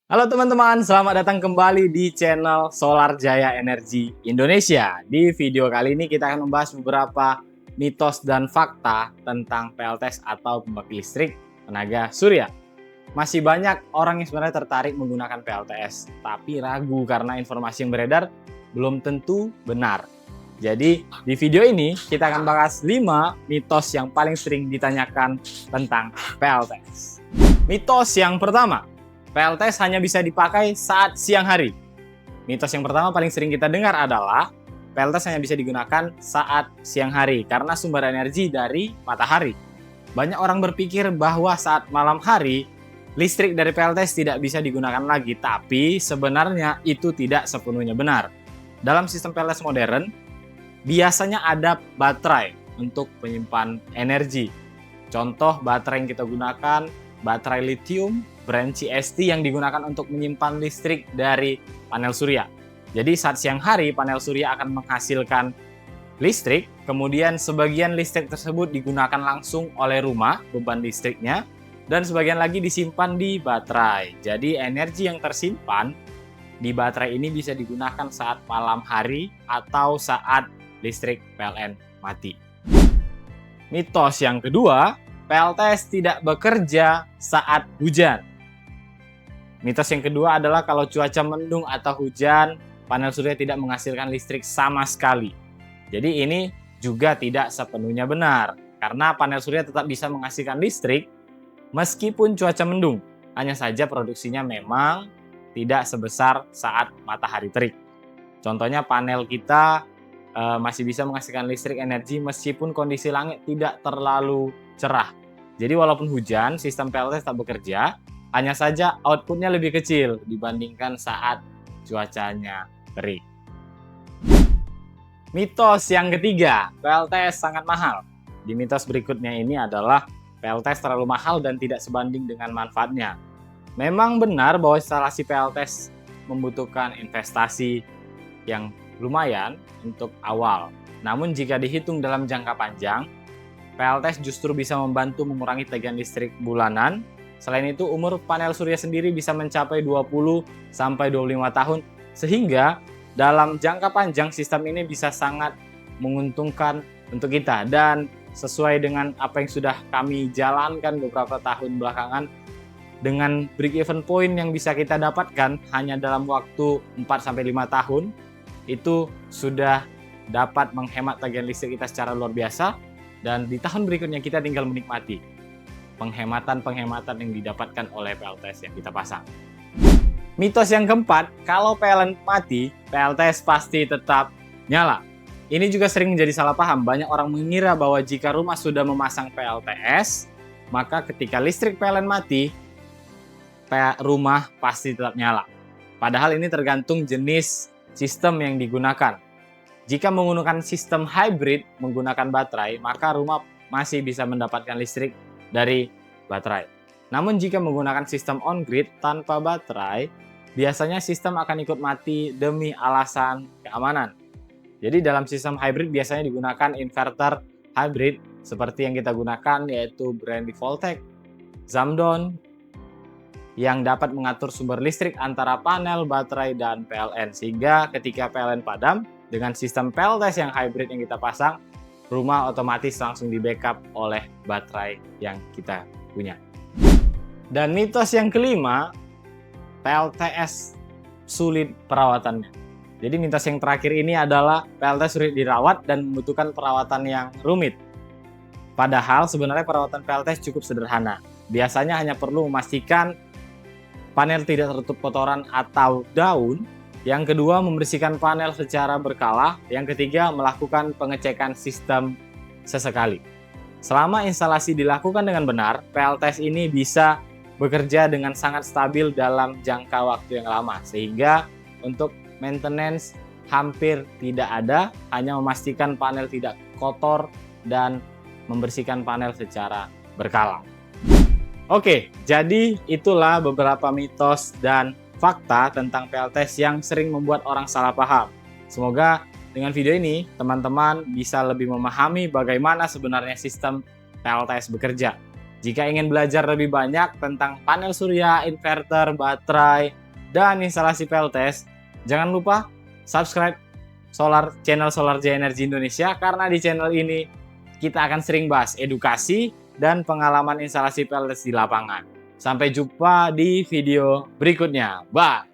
Halo teman-teman, selamat datang kembali di channel Solar Jaya Energi Indonesia. Di video kali ini kita akan membahas beberapa mitos dan fakta tentang PLTS atau pembangkit listrik tenaga surya. Masih banyak orang yang sebenarnya tertarik menggunakan PLTS, tapi ragu karena informasi yang beredar belum tentu benar. Jadi di video ini kita akan bahas 5 mitos yang paling sering ditanyakan tentang PLTS. Mitos yang pertama, PLTS hanya bisa dipakai saat siang hari. Mitos yang pertama paling sering kita dengar adalah PLTS hanya bisa digunakan saat siang hari karena sumber energi dari matahari. Banyak orang berpikir bahwa saat malam hari listrik dari PLTS tidak bisa digunakan lagi, tapi sebenarnya itu tidak sepenuhnya benar. Dalam sistem PLTS modern, biasanya ada baterai untuk penyimpan energi. Contoh baterai yang kita gunakan, baterai lithium brand CST yang digunakan untuk menyimpan listrik dari panel surya. Jadi saat siang hari panel surya akan menghasilkan listrik, kemudian sebagian listrik tersebut digunakan langsung oleh rumah, beban listriknya, dan sebagian lagi disimpan di baterai. Jadi energi yang tersimpan di baterai ini bisa digunakan saat malam hari atau saat listrik PLN mati. Mitos yang kedua, PLTS tidak bekerja saat hujan. Mitos yang kedua adalah kalau cuaca mendung atau hujan, panel surya tidak menghasilkan listrik sama sekali. Jadi ini juga tidak sepenuhnya benar, karena panel surya tetap bisa menghasilkan listrik meskipun cuaca mendung. Hanya saja produksinya memang tidak sebesar saat matahari terik. Contohnya panel kita masih bisa menghasilkan listrik energi meskipun kondisi langit tidak terlalu cerah. Jadi walaupun hujan, sistem PLTS tetap bekerja, hanya saja outputnya lebih kecil dibandingkan saat cuacanya terik. Mitos yang ketiga, PLTS sangat mahal. Di mitos berikutnya ini adalah PLTS terlalu mahal dan tidak sebanding dengan manfaatnya. Memang benar bahwa instalasi PLTS membutuhkan investasi yang lumayan untuk awal. Namun jika dihitung dalam jangka panjang, PLTS justru bisa membantu mengurangi tagihan listrik bulanan. Selain itu, umur panel surya sendiri bisa mencapai 20-25 tahun, sehingga dalam jangka panjang sistem ini bisa sangat menguntungkan untuk kita. Dan sesuai dengan apa yang sudah kami jalankan beberapa tahun belakangan, dengan break-even point yang bisa kita dapatkan hanya dalam waktu 4-5 tahun, itu sudah dapat menghemat tagihan listrik kita secara luar biasa, dan di tahun berikutnya kita tinggal menikmati penghematan yang didapatkan oleh PLTS yang kita pasang. Mitos yang keempat, kalau PLN mati, PLTS pasti tetap nyala. Ini juga sering menjadi salah paham. Banyak orang mengira bahwa jika rumah sudah memasang PLTS, maka ketika listrik PLN mati, rumah pasti tetap nyala. Padahal ini tergantung jenis sistem yang digunakan. Jika menggunakan sistem hybrid menggunakan baterai, maka rumah masih bisa mendapatkan listrik dari baterai. Namun jika menggunakan sistem on-grid tanpa baterai, biasanya sistem akan ikut mati demi alasan keamanan. Jadi dalam sistem hybrid biasanya digunakan inverter hybrid seperti yang kita gunakan, yaitu brand Voltec, Zamdon, yang dapat mengatur sumber listrik antara panel, baterai, dan PLN. Sehingga ketika PLN padam, dengan sistem PLTS yang hybrid yang kita pasang, rumah otomatis langsung di backup oleh baterai yang kita punya. Dan mitos yang kelima, PLTS sulit perawatannya. Jadi mitos yang terakhir ini adalah PLTS sulit dirawat dan membutuhkan perawatan yang rumit. Padahal sebenarnya perawatan PLTS cukup sederhana. Biasanya hanya perlu memastikan panel tidak tertutup kotoran atau daun. Yang kedua, membersihkan panel secara berkala. Yang ketiga, melakukan pengecekan sistem sesekali. Selama instalasi dilakukan dengan benar, PLTS ini bisa bekerja dengan sangat stabil dalam jangka waktu yang lama. Sehingga untuk maintenance hampir tidak ada, hanya memastikan panel tidak kotor dan membersihkan panel secara berkala. Oke, jadi itulah beberapa mitos dan fakta tentang PLTS yang sering membuat orang salah paham. Semoga dengan video ini teman-teman bisa lebih memahami bagaimana sebenarnya sistem PLTS bekerja. Jika ingin belajar lebih banyak tentang panel surya, inverter, baterai, dan instalasi PLTS, jangan lupa subscribe channel Solar Jaya Energi Indonesia, karena di channel ini kita akan sering bahas edukasi dan pengalaman instalasi PLTS di lapangan. Sampai jumpa di video berikutnya. Bye!